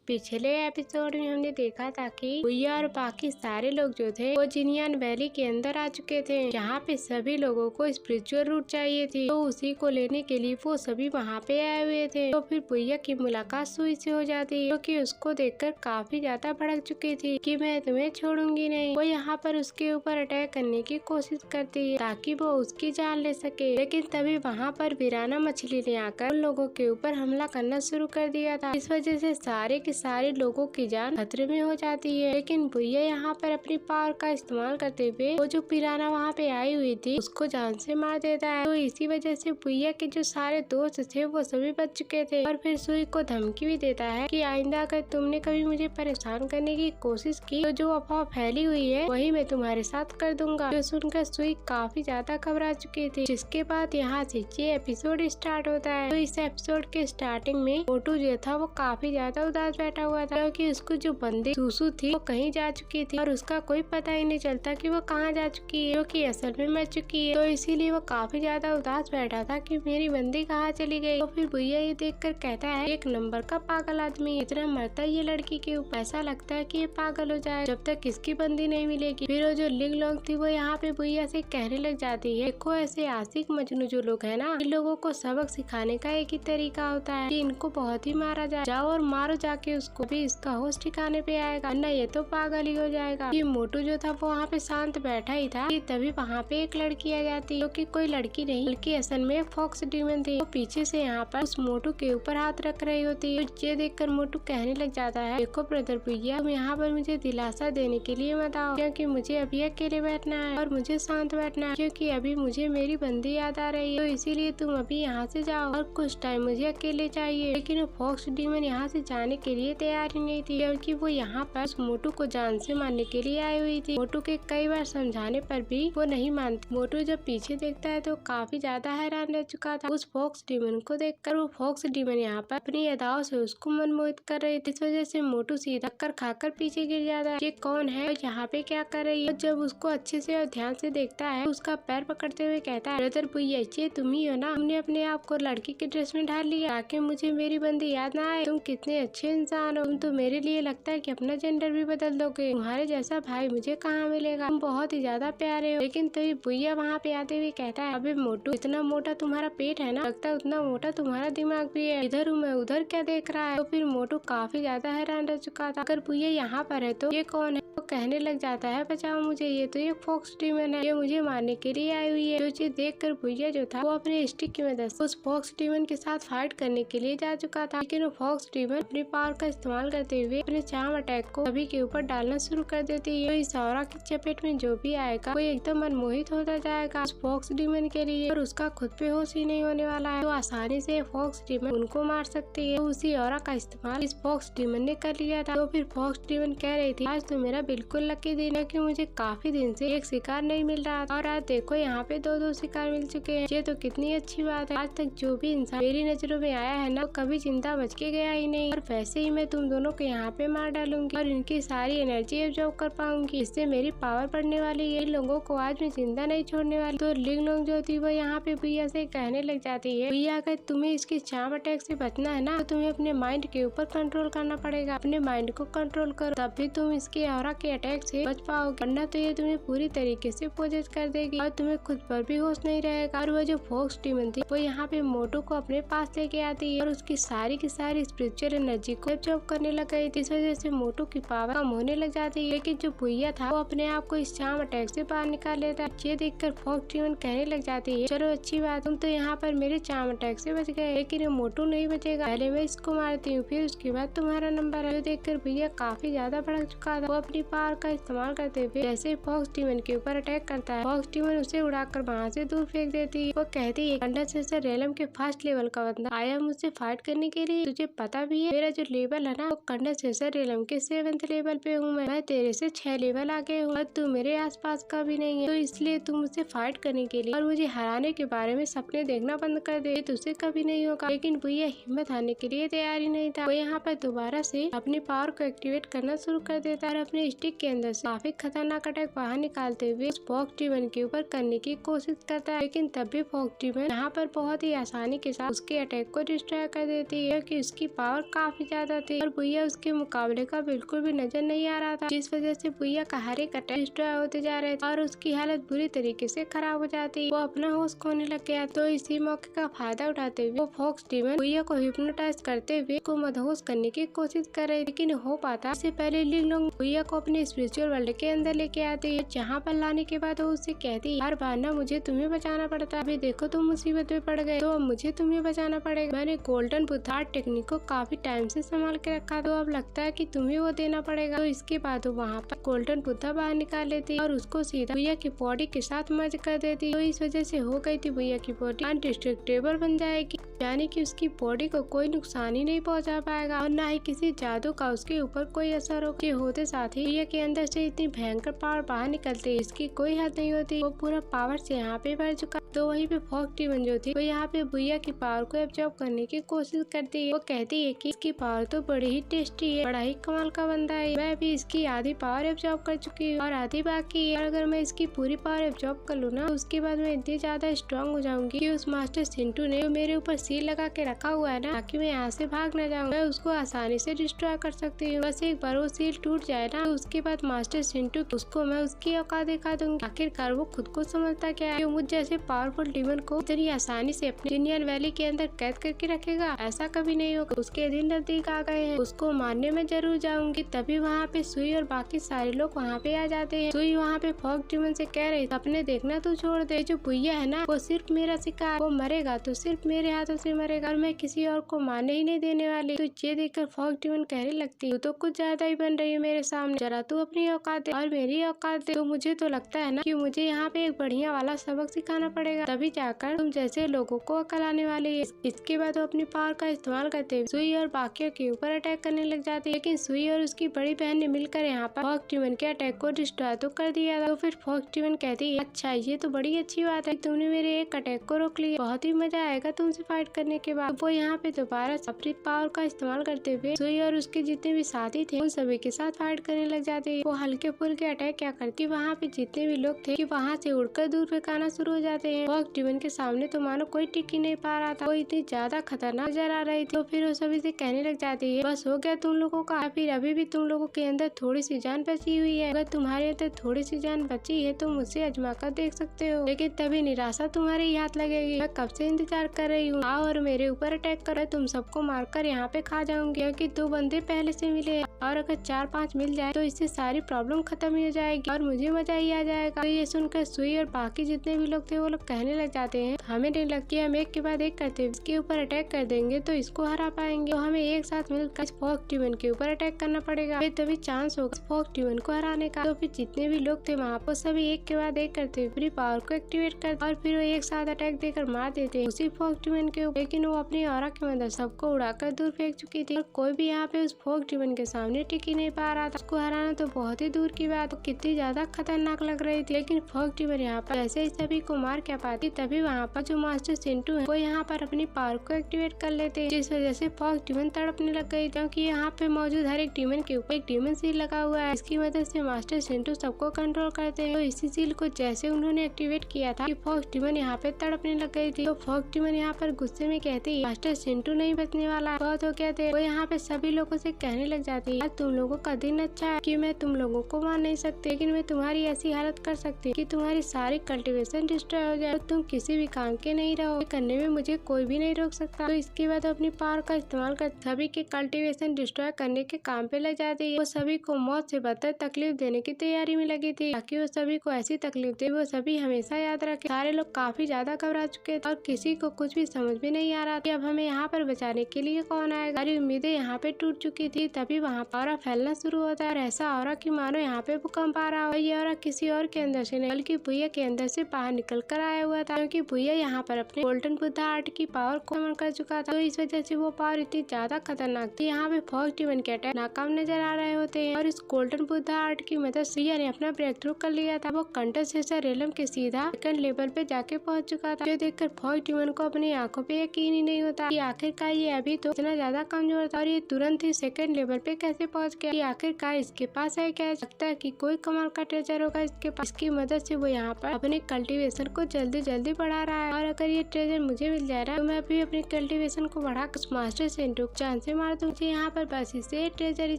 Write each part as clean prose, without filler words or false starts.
पिछले एपिसोड में हमने देखा था कि भुइया और बाकी सारे लोग जो थे वो जिनियन वैली के अंदर आ चुके थे। यहाँ पे सभी लोगों को स्पिरिचुअल रूट चाहिए थी, तो उसी को लेने के लिए वो सभी वहाँ पे आए हुए थे। तो फिर भुइया की मुलाकात सुई से हो जाती है, क्योंकि उसको देखकर काफी ज्यादा भड़क चुकी थी कि मैं तुम्हें छोड़ूंगी नहीं। वो यहाँ पर उसके ऊपर अटैक करने की कोशिश करती है ताकि वो उसकी जान ले सके, लेकिन तभी वहाँ पर वीराना मछली ने आकर उन लोगों के ऊपर हमला करना शुरू कर दिया था। इस वजह से सारे के सारे लोगों की जान खतरे में हो जाती है। लेकिन भुइया यहाँ पर अपनी पावर का इस्तेमाल करते हुए वो जो पिराना वहाँ पे आई हुई थी उसको जान से मार देता है। तो इसी वजह से भुइया के जो सारे दोस्त थे वो सभी बच चुके थे और फिर सुई को धमकी भी देता है कि आइंदा अगर तुमने कभी मुझे परेशान करने की कोशिश की तो जो अफवाह फैली हुई है वही मैं तुम्हारे साथ कर दूंगा। जो सुनकर सुई काफी ज्यादा घबरा चुकी थी, जिसके बाद यहाँ से ये एपिसोड स्टार्ट होता है। तो इस एपिसोड के स्टार्टिंग में मोटू जो था वो काफी ज्यादा उदास बैठा हुआ था, क्योंकि उसको जो बंदी सुसु थी वो कहीं जा चुकी थी और उसका कोई पता ही नहीं चलता कि वो कहाँ जा चुकी है, क्योंकि असल में मर चुकी है। तो इसीलिए वो काफी ज्यादा उदास बैठा था कि मेरी बंदी कहाँ चली गई। तो फिर भुइया ये देखकर कहता है एक नंबर का पागल आदमी, इतना मरता है ये लड़की के ऊपर, ऐसा लगता है कि ये पागल हो जाए जब तक इसकी बंदी नहीं मिलेगी। फिर वो जो लिंग लोग थी वो यहाँ पे भुइया से कहने लग जाती है, देखो ऐसे आशिक मजनू जो लोग है ना, इन लोगों को सबक सिखाने का एक ही तरीका होता है कि इनको बहुत ही मारा जाए। जाओ और मारो जाके उसको, भी इसका होश ठिकाने पे आएगा, वरना ये तो पागल ही हो जाएगा। ये मोटू जो था वो वहाँ पे शांत बैठा ही था कि तभी वहाँ पे एक लड़की आ जाती, जो कि कोई लड़की नहीं बल्कि असल में फॉक्स डीमन थी। वो पीछे से यहाँ पर उस मोटू के ऊपर हाथ रख रही होती है। ये देखकर मोटू कहने लग जाता है, देखो ब्रदर भुइया, तुम यहाँ पर मुझे दिलासा देने के लिए मत आओ, क्योंकि मुझे अभी अकेले बैठना है और मुझे शांत बैठना है, क्योंकि अभी मुझे मेरी बंदी याद आ रही है। तो इसीलिए तुम अभी यहाँ से जाओ और कुछ टाइम मुझे अकेले चाहिए। लेकिन वो फॉक्स डीमन यहाँ से जाने के लिए तैयार ही नहीं थी, क्योंकि वो यहाँ पर उस मोटू को जान से मारने के लिए आई हुई थी। मोटू के कई बार समझाने पर भी वो नहीं मानती। मोटू जब पीछे देखता है तो काफी ज्यादा हैरान रह चुका था उस फॉक्स डीमन को देखकर। वो फॉक्स डीमन यहाँ पर अपनी अदाओं से उसको मनमोहित कर रही थी। इस वजह से मोटू सीधा कर खाकर पीछे गिर जाता है। ये कौन है और यहाँ पे क्या कर रही है? जब उसको अच्छे से और ध्यान से देखता है उसका पैर पकड़ते हुए कहता है, ब्रदर भुइया, ये तुम ही हो ना? तुमने अपने आप को लड़की के ड्रेस में ढाल लिया ताकि मुझे मेरी बंदी याद ना आए। तुम कितने अच्छे इंसान हो, तुम तो मेरे लिए लगता है कि अपना जेंडर भी बदल दोगे। तुम्हारे जैसा भाई मुझे कहाँ मिलेगा, तुम बहुत ही ज्यादा प्यारे हो। लेकिन तभी भुइया वहाँ पे आते हुए कहता है, अबे मोटू, इतना मोटा तुम्हारा पेट है ना, लगता है उतना मोटा तुम्हारा दिमाग भी है। इधर हूँ मैं, उधर क्या देख रहा है? तो फिर मोटू काफी ज्यादा हैरान रह चुका था, अगर भुइया यहाँ पर है तो ये कौन है? वो कहने लग जाता है, बचाओ मुझे, ये तो ये फॉक्स डीमन है, ये मुझे मारने के लिए आई हुई है। जो चीज देखकर भुइया जो था वो अपने स्टिक की मदद से उस फॉक्स डीमन के साथ फाइट करने के लिए जा चुका था। लेकिन वो फॉक्स डीमन अपनी पावर का इस्तेमाल करते हुए अपने चार्म अटैक को सभी के ऊपर डालना शुरू कर देती है। तो इस ऑरा की चपेट में जो भी आएगा वो एकदम मनमोहित होता जाएगा उस फॉक्स डीमन के लिए, और उसका खुद पे होश ही नहीं होने वाला है। तो आसानी से फॉक्स डीमन उनको मार सकती है। तो उसी ऑरा का इस्तेमाल इस फॉक्स डीमन ने कर लिया था। तो फिर फॉक्स डीमन कह रही थी, आज तो मेरा बिल्कुल लकी दिन है कि मुझे काफी दिन से एक शिकार नहीं मिल रहा था, और आज देखो यहाँ पे दो शिकार मिल चुके हैं। ये तो कितनी अच्छी बात है। आज तक जो भी इंसान मेरी नजरों में आया है ना, कभी जिंदा बच के गया ही नहीं, और वैसे ही मैं तुम दोनों को यहाँ पे मार डालूंगी और इनकी सारी एनर्जी एब्जॉर्ब कर पाऊंगी। इससे मेरी पावर बढ़ने वाली है। इन लोगों को आज मैं जिंदा नहीं छोड़ने वाली। तो लिंग लोग जो थी वो यहाँ पे भुइया से कहने लग जाती है, भुइया अगर तुम्हें इसके चार्म अटैक से बचना है ना, तो तुम्हें अपने माइंड के ऊपर कंट्रोल करना पड़ेगा। अपने माइंड को कंट्रोल करो, तब भी तुम इसके ऑरा के अटैक से बच पाओगे, वरना तो ये तुम्हें पूरी तरीके से पोजेस कर देगी और तुम्हें खुद पर भी होश नहीं रहेगा। और वो जो फॉक्स डीमन थी वो यहाँ पे मोटू को अपने पास लेके आती है और उसकी सारी की सारी स्पिरिचुअल एनर्जी को एब्जॉर्ब करने लग गई थी। इस वजह से मोटू की पावर कम होने लग जाती है। लेकिन जो भुइया था वो अपने आप को इस चार्म अटैक से बाहर निकाल लेता है। ये देखकर फॉक्स डीमन कहने लग जाती है, चलो अच्छी बात, तुम तो यहाँ पर मेरे चार्म अटैक से बच गए, लेकिन मोटू नहीं बचेगा, पहले मैं इसको मारती हूँ, फिर उसके बाद तुम्हारा नंबर है। देखकर भुइया काफी ज्यादा भड़क चुका था। वो अपनी पावर का इस्तेमाल करते हुए जैसे फॉक्स डीमन के ऊपर अटैक करता है, फॉक्स डीमन उसे उड़ाकर वहाँ से दूर फेंक देती है। वो कहती है, कंडेंसर रेलम के फर्स्ट लेवल का बंदा आया मुझसे फाइट करने के लिए, तुझे पता भी है मेरा जो लेवल है ना वो कंडेंसर रेलम के 7th लेवल पे हूँ। मैं तेरे से 6 लेवल आगे हूँ और तू मेरे आसपास का भी नहीं है, तो इसलिए तू मुझसे फाइट करने के लिए और मुझे हराने के बारे में सपने देखना बंद कर दे, तुझसे कभी नहीं होगा। लेकिन भुइया हिम्मत हारने के लिए तैयार ही नहीं था। वो यहाँ पर दोबारा से अपनी पावर को एक्टिवेट करना शुरू कर देता है और अपने अपने स्टिक के अंदर से काफी खतरनाक अटैक बाहर निकालते हुए उस फॉक्स डीमन के ऊपर करने की कोशिश करता है, लेकिन तब भी फॉक्स डीमन यहाँ पर बहुत ही आसानी के साथ उसके अटैक को डिस्ट्रॉय कर देती है कि उसकी पावर काफी ज्यादा थी और भुइया उसके मुकाबले का बिल्कुल भी नजर नहीं आ रहा था, जिस वजह से भुइया का हर एक अटैक डिस्ट्रॉय होते जा रहे थे और उसकी हालत बुरी तरीके से खराब हो जाती। वो अपना होश खोने लग गया। तो इसी मौके का फायदा उठाते हुए वो फॉक्स डीमन भुइया को हिप्नोटाइज करते हुए को मदहोश करने की कोशिश कर रहे, लेकिन हो पाता इससे पहले लिंग लोंग भुइया को अपने स्पिरिचुअल वर्ल्ड के अंदर लेके आती है, जहाँ पर लाने के बाद वो उससे कहती है हर बार ना मुझे तुम्हें बचाना पड़ता, अभी देखो तुम मुसीबत में पड़ गए तो अब मुझे तुम्हें बचाना पड़ेगा। मैंने गोल्डन बुद्धा टेक्निक को काफी टाइम से संभाल के रखा, तो अब लगता है कि तुम्हें वो देना पड़ेगा। तो इसके बाद वो वहाँ पर गोल्डन बुद्धा बाहर निकाल लेती और उसको सीधा भुइया की बॉडी के साथ मर्ज कर देती। तो इस वजह से हो गई थी भुइया की बॉडी अनडिस्ट्रक्टेबल बन जाएगी, यानी कि उसकी बॉडी को कोई नुकसान ही नहीं पहुंचा पाएगा और न ही किसी जादू का उसके ऊपर कोई असर हो। ये होते साथ ही भुइया के अंदर से इतनी भयंकर पावर बाहर निकलती है, इसकी कोई हद नहीं होती। वो पूरा पावर से यहाँ पे बढ़ चुका। तो वहीं पे फॉक्स डीमन जो थी वो यहाँ पे भुइया की पावर को एब्जॉर्ब करने की कोशिश करती है। वो कहती है कि इसकी पावर तो बड़ी ही टेस्टी है, बड़ा ही कमाल का बंदा है, मैं भी इसकी आधी पावर एब्जॉर्ब कर चुकी हूँ और आधी बाकी है। और अगर मैं इसकी पूरी पावर एब्जॉर्ब कर लूँ ना तो उसके बाद मैं इतनी ज्यादा स्ट्रॉन्ग हो जाऊंगी कि उस मास्टर सिंटू ने जो मेरे ऊपर सील लगा के रखा हुआ है ना ताकि मैं यहाँ से भाग न जाऊँ, मैं उसको आसानी से डिस्ट्रॉय कर सकती हूँ। बस एक बार वो सील टूट जाए ना तो उसके बाद मास्टर सिंटू उसको मैं उसकी औकात दिखा दूंगी। आखिरकार वो खुद को समझता क्या है, मुझ जैसे पावरफुल डीमन को इतनी आसानी से अपने जिनियन वैली के अंदर कैद करके रखेगा, ऐसा कभी नहीं होगा। उसके दिन नजदीक आ गए हैं, उसको मारने में जरूर जाऊंगी। तभी वहाँ पे सुई और बाकी सारे लोग वहाँ पे आ जाते हैं। सुई वहाँ पे फॉक्स डीमन से कह रही अपने देखना तू छोड़ दे, जो भुइया है ना वो सिर्फ मेरा शिकार, वो मरेगा तो सिर्फ मेरे हाथों से मरेगा और मैं किसी और को मारने ही नहीं देने वाली। तो ये देखकर फॉक्स डीमन कहने लगती, तू तो कुछ ज्यादा ही बन रही है मेरे सामने, जरा तू अपनी औकात दे और मेरी औकात दे। तो मुझे तो लगता है ना कि मुझे यहाँ पे एक बढ़िया वाला सबक सिखाना पड़ेगा, तभी जाकर तुम जैसे लोगों को अकल आने वाली है। इसके बाद वो अपनी पावर का इस्तेमाल करते हुए सुई और बाकियों के ऊपर अटैक करने लग जाती है, लेकिन सुई और उसकी बड़ी बहन ने मिलकर यहाँ पर फॉक्स डीमन के अटैक को डिस्ट्रॉय तो कर दिया था। तो फिर फॉक्स डीमन कहती है अच्छा ये तो बड़ी अच्छी बात है, तुमने मेरे एक अटैक को रोक लिया, बहुत ही मजा आएगा तुमसे फाइट करने के बाद। वो यहाँ पे दोबारा अपनी पावर का इस्तेमाल करते हुए सुई और उसके जितने भी साथी थे उन सभी के साथ फाइट करने लग जाते हैं। वो हल्के फुल्के अटैक क्या करती, वहाँ पे जितने भी लोग थे कि वहाँ से उड़कर दूर फेंकाना शुरू हो जाते हैं। फॉक्स डीमन के सामने तो मानो कोई टिक ही नहीं पा रहा था, वो इतनी ज्यादा खतरनाक नजर आ रही थी। तो फिर वो सभी से कहने लग जाती है बस हो गया तुम लोगों का, फिर अभी भी तुम लोगों के अंदर थोड़ी सी जान बची हुई है, अगर तुम्हारे अंदर थोड़ी सी जान बची है तो मुझसे आजमा कर देख सकते हो, लेकिन तभी निराशा तुम्हारे ही हाथ लगेगी। मैं कब से इंतजार कर रही हूँ, आओ और मेरे ऊपर अटैक करो, तुम सबको मारकर यहाँ पे खा जाऊंगी, क्योंकि 2 बंदे पहले से मिले और अगर 4-5 मिल जाए तो इससे सारी प्रॉब्लम खत्म हो जाएगी और मुझे मजा ही आ जाएगा। तो ये सुनकर सुई और बाकी जितने भी लोग थे वो लोग कहने लग जाते हैं हमें नहीं लगती, हम एक के बाद एक करते हुए इसके ऊपर अटैक कर देंगे तो इसको हरा पाएंगे, तो हमें एक साथ मिलकर फॉक्स डीमन के ऊपर अटैक करना पड़ेगा, फिर तभी चांस होगा फॉक्स डीमन को हराने का। तो फिर जितने भी लोग थे वहाँ पर सभी एक के बाद एक करते हुए अपनी पावर को एक्टिवेट कर और फिर वो एक साथ अटैक देकर मार देते हैं उसी फॉक्स डीमन के ऊपर, लेकिन वो अपनी ऑरा की मदद सबको उड़ाकर दूर फेंक चुकी थी और कोई भी यहाँ पे उस फॉक्स डीमन के सामने टिक ही नहीं पा रहा था। उसको हराना तो बहुत ही दूर की बात, कितनी ज्यादा खतरनाक लग रही थी, लेकिन फॉक्स डीमन यहाँ पर जैसे ही सभी को मार क्या पाती तभी वहाँ पर जो मास्टर सिंटू है वो यहाँ पर अपनी पावर को एक्टिवेट कर लेते हैं, जिस वजह से फॉक्स डीमन तड़पने लग गई, क्योंकि यहाँ पे मौजूद हर एक डीमन के ऊपर एक डीमन सील लगा हुआ है, इसकी मदद से मास्टर सिंटू सबको कंट्रोल करते हैं। तो इसी सील को जैसे उन्होंने एक्टिवेट किया था कि फॉक्स डीमन यहाँ पे तड़पने लग गई थी। तो फॉक्स डीमन यहाँ पर गुस्से में कहती है मास्टर सिंटू नहीं बचने वाला, बहुत हो गया थे। वो यहाँ पे सभी लोगों से कहने लग जाती है तुम लोगों का दिन अच्छा है कि मैं तुम लोगों को मार नहीं सकती, लेकिन मैं तुम्हारी ऐसी हालत कर सकती कि तुम्हारी सारी कल्टीवेशन डिस्ट्रॉय हो जाए, तुम किसी भी काम के नहीं रहो, करने में मुझे कोई भी नहीं रोक सकता। तो इसके बाद अपनी पावर का इस्तेमाल कर सभी के कल्टीवेशन डिस्ट्रॉय करने के काम पे लग जाती है। वो सभी को मौत से बदतर तकलीफ देने की तैयारी में लगी थी ताकि वो सभी को ऐसी तकलीफ दे वो सभी हमेशा याद रखे। सारे लोग काफी ज्यादा घबरा चुके थे और किसी को कुछ भी समझ में नहीं आ रहा कि अब हमें यहाँ पर बचाने के लिए कौन आएगा। सारी उम्मीदें यहाँ पे टूट चुकी थी। तभी वहाँ पर ऑरा फैलना शुरू होता है और ऐसा ऑरा कि मानो यहाँ पे भूकंप आ रहा हो। ये ऑरा किसी और के अंदर से नहीं बल्कि भुइया के अंदर से बाहर निकल कर आया लगाया हुआ था, क्योंकि भुइया यहाँ पर अपने गोल्डन बुद्धा आर्ट की पावर को कम कर चुका था। तो इस वजह से वो पावर इतनी ज्यादा खतरनाक थी। यहाँ पे फॉक्स डीमन के अटैक नाकाम नजर आ रहे होते हैं और इस गोल्डन बुद्धा आर्ट की मदद से भुइया ने अपना ब्रेक थ्रू कर लिया था। वो कंटेसेशन रेलम के सीधा सेकंड लेवल पे जाके पहुंच चुका था, जो देखकर फॉक्स डीमन को अपनी आंखों पे यकीन ही नहीं होता कि आखिरकार ये अभी तो इतना ज्यादा कमजोर था और ये तुरंत ही सेकंड लेवल पे कैसे पहुंच गया। कि आखिरकार इसके पास है क्या? लगता है कि कोई कमाल का ट्रेजर होगा इसके पास। इसकी मदद से वो यहाँ पर अपने कल्टीवेशन को जल्दी जल्दी बढ़ा रहा है और अगर ये ट्रेजर मुझे मिल जाए तो मैं भी अपने कल्टीवेशन को बढ़ा कर मास्टर सेंटू चांद से मार दूं। मुझे यहाँ पर बस इसे ट्रेजर ही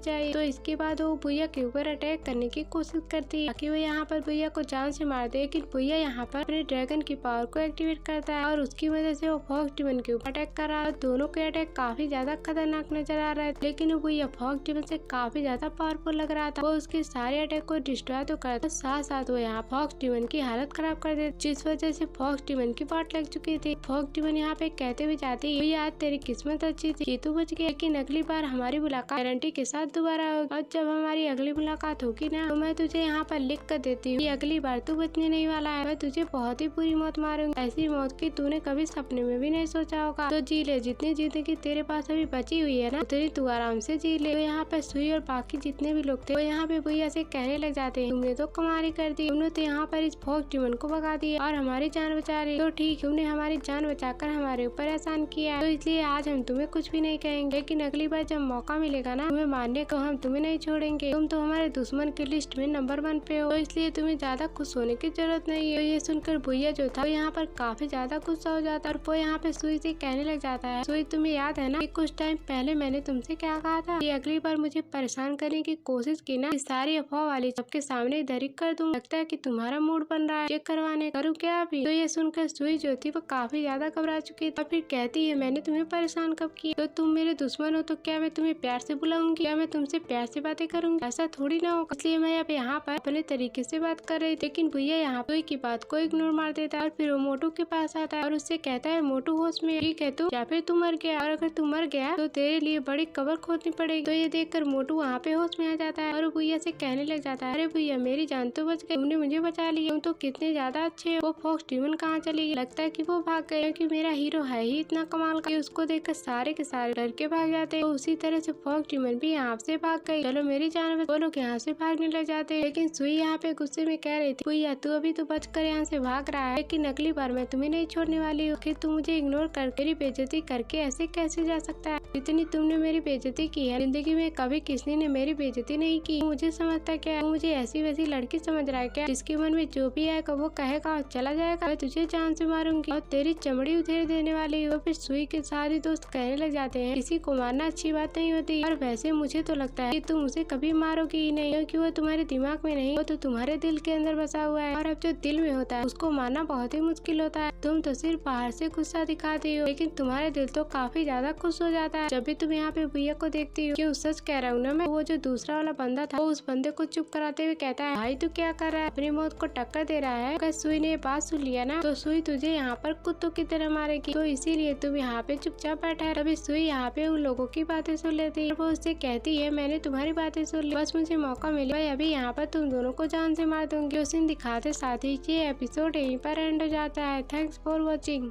चाहिए। तो इसके बाद वो भुइया के ऊपर अटैक करने की कोशिश करती है ताकि वो यहाँ पर भुइया को जान से मार दे, लेकिन भुइया यहाँ पर अपने ड्रैगन की पावर को एक्टिवेट करता है और उसकी वजह से वो फॉक्स डीमन के ऊपर अटैक कर रहा है। दोनों के अटैक काफी ज्यादा खतरनाक नजर आ रहा है, लेकिन भुइया फॉक्स डीमन से काफी ज्यादा पावरफुल लग रहा था। वो उसके सारे अटैक को डिस्ट्रॉय तो करता, साथ साथ वो यहाँ फॉक्स डीमन की हालत खराब कर देता, जिस वजह से फॉक्स डीमन की वाट लग चुकी थी। फॉक्स डीमन यहाँ पे कहते हुए जाती है, आज तेरी किस्मत अच्छी थी, तू बच गया, लेकिन अगली बार हमारी मुलाकात गारंटी के साथ दोबारा होगी और जब हमारी अगली मुलाकात होगी ना तो मैं तुझे यहाँ पर लिख कर देती हूँ, अगली बार तू बचने नहीं वाला है, मैं तुझे बहुत ही बुरी मौत मारूंगी। ऐसी मौत की तूने कभी सपने में भी नहीं सोचा होगा। तो जी ले, जितनी जिंदगी तेरे पास अभी बची हुई है ना उतनी तू आराम से जी ले। तो यहाँ पर सुई और बाकी जितने भी लोग थे वो यहाँ पे भुइया से कहने लग जाते हैं, तुमने तो कमाल कर दी, तुमने तो यहाँ पर इस फॉक्स डीमन को भगा दिया और हमारी जान बचा रही। तो ठीक, तुमने हमारी जान बचाकर हमारे ऊपर एहसान किया है, तो इसलिए आज हम तुम्हें कुछ भी नहीं कहेंगे, लेकिन अगली बार जब मौका मिलेगा ना तुम्हें मारने को हम तुम्हें नहीं छोड़ेंगे। तुम तो हमारे दुश्मन की लिस्ट में नंबर 1 पे हो, तो इसलिए तुम्हें ज्यादा खुश होने की जरूरत नहीं है। तो ये सुनकर भुइया जो था वो यहाँ पर काफी ज्यादा गुस्सा हो जाता है और वो यहाँ पे सुई से कहने लग जाता है, सुई तुम्हें याद है ना कि कुछ टाइम पहले मैंने तुमसे क्या कहा था कि अगली बार मुझे परेशान करने की कोशिश की ना, सारी अफवाह वाली सबके सामने इधर ही कर दूं। लगता है कि तुम्हारा मूड बन रहा है चेक करवाने, करूँ क्या अभी? तो ये सुनकर सुई जो थी वो काफी ज्यादा घबरा चुकी थी और फिर कहती है, मैंने तुम्हें परेशान कब किया? तो तुम मेरे दुश्मन हो तो क्या मैं तुम्हें प्यार से बुलाऊंगी? क्या मैं तुमसे प्यार से बातें करूंगी? ऐसा थोड़ी ना होगा, इसलिए मैं अब यहाँ पर अपने तरीके से बात कर रही थी। लेकिन भैया यहाँ सुई की बात को इग्नोर मार देता है और फिर वो मोटू के पास आता है और उससे कहता है, मोटू होश में ठीक है तू, या फिर तू मर गया, और अगर तू मर गया तो तेरे लिए बड़ी कबर खोदनी पड़ेगी। तो ये देखकर मोटू वहाँ पे होश में आ जाता है और भैया से कहने लग जाता है, अरे भैया मेरी जान तो बच गई, तुमने मुझे बचा लिया, तुम तो कितने ज्यादा अच्छे हो। वो फॉक्स डीमन कहाँ चली गई? लगता है कि वो भाग गए, क्योंकि मेरा हीरो है ही इतना कमाल का। उसको देखकर सारे के सारे डर के भाग जाते हैं। तो उसी तरह से फॉक्स डीमन भी यहाँ से भाग गई। चलो मेरी जान, वो लोग यहाँ से भागने लग जाते हैं, लेकिन सुई यहाँ पे गुस्से में कह रही थी, भैया तू अभी तो बचकर यहाँ से भाग रहा है, लेकिन अगली बार मैं तुम्हें नहीं छोड़ने वाली हूँ। कि तू मुझे इग्नोर कर मेरी बेइज्जती करके ऐसे कैसे जा सकता है? इतनी तुमने मेरी बेइज्जती की है, जिंदगी में कभी किसी ने मेरी बेइज्जती नहीं की। मुझे समझता क्या? मुझे ऐसी वैसी लड़की समझ रहा है क्या, जिसके मन में जो भी आएगा वो कहेगा और चला जाएगा? मैं तुझे जान से मारूंगी और तेरी चमड़ी उधेड़ देने वाली हूँ। फिर सुई के सारे दोस्त कहने लग जाते हैं, किसी को मारना अच्छी बात नहीं होती, और वैसे मुझे तो लगता है कि तुम उसे कभी मारोगी ही नहीं, क्योंकि वो तुम्हारे दिमाग में नहीं, वो तो तुम्हारे दिल के अंदर बसा हुआ है, और अब जो दिल में होता है उसको मारना बहुत ही मुश्किल होता है। तुम तो सिर्फ बाहर से गुस्सा दिखाती हो, लेकिन तुम्हारे दिल तो काफी ज्यादा खुश हो जाता है जब भी तुम यहाँ पे भैया को देखती हो। क्यों, सच कह रहा हूँ ना मैं। वो जो दूसरा वाला बंदा था वो उस बंदे को चुप कराते हुए कहता है, भाई तू क्या कर रहा है, अपनी मौत को टक्कर दे रहा है। अगर सुई ने बात सुन लिया ना तो सुई तुझे यहाँ पर कुत्तों की तरह मारेगी, तो इसीलिए तुम यहाँ पे चुपचाप बैठा है। तभी सुई यहाँ पे उन लोगों की बातें सुन लेती है। वो उससे कहती है, मैंने तुम्हारी बातें सुन ली, बस मुझे मौका मिले भाई अभी यहाँ पर तुम दोनों को जान से मार दूंगी। उस दिन दिखाते साथ ही ये एपिसोड यहीं पर एंड हो जाता है। Thanks for watching.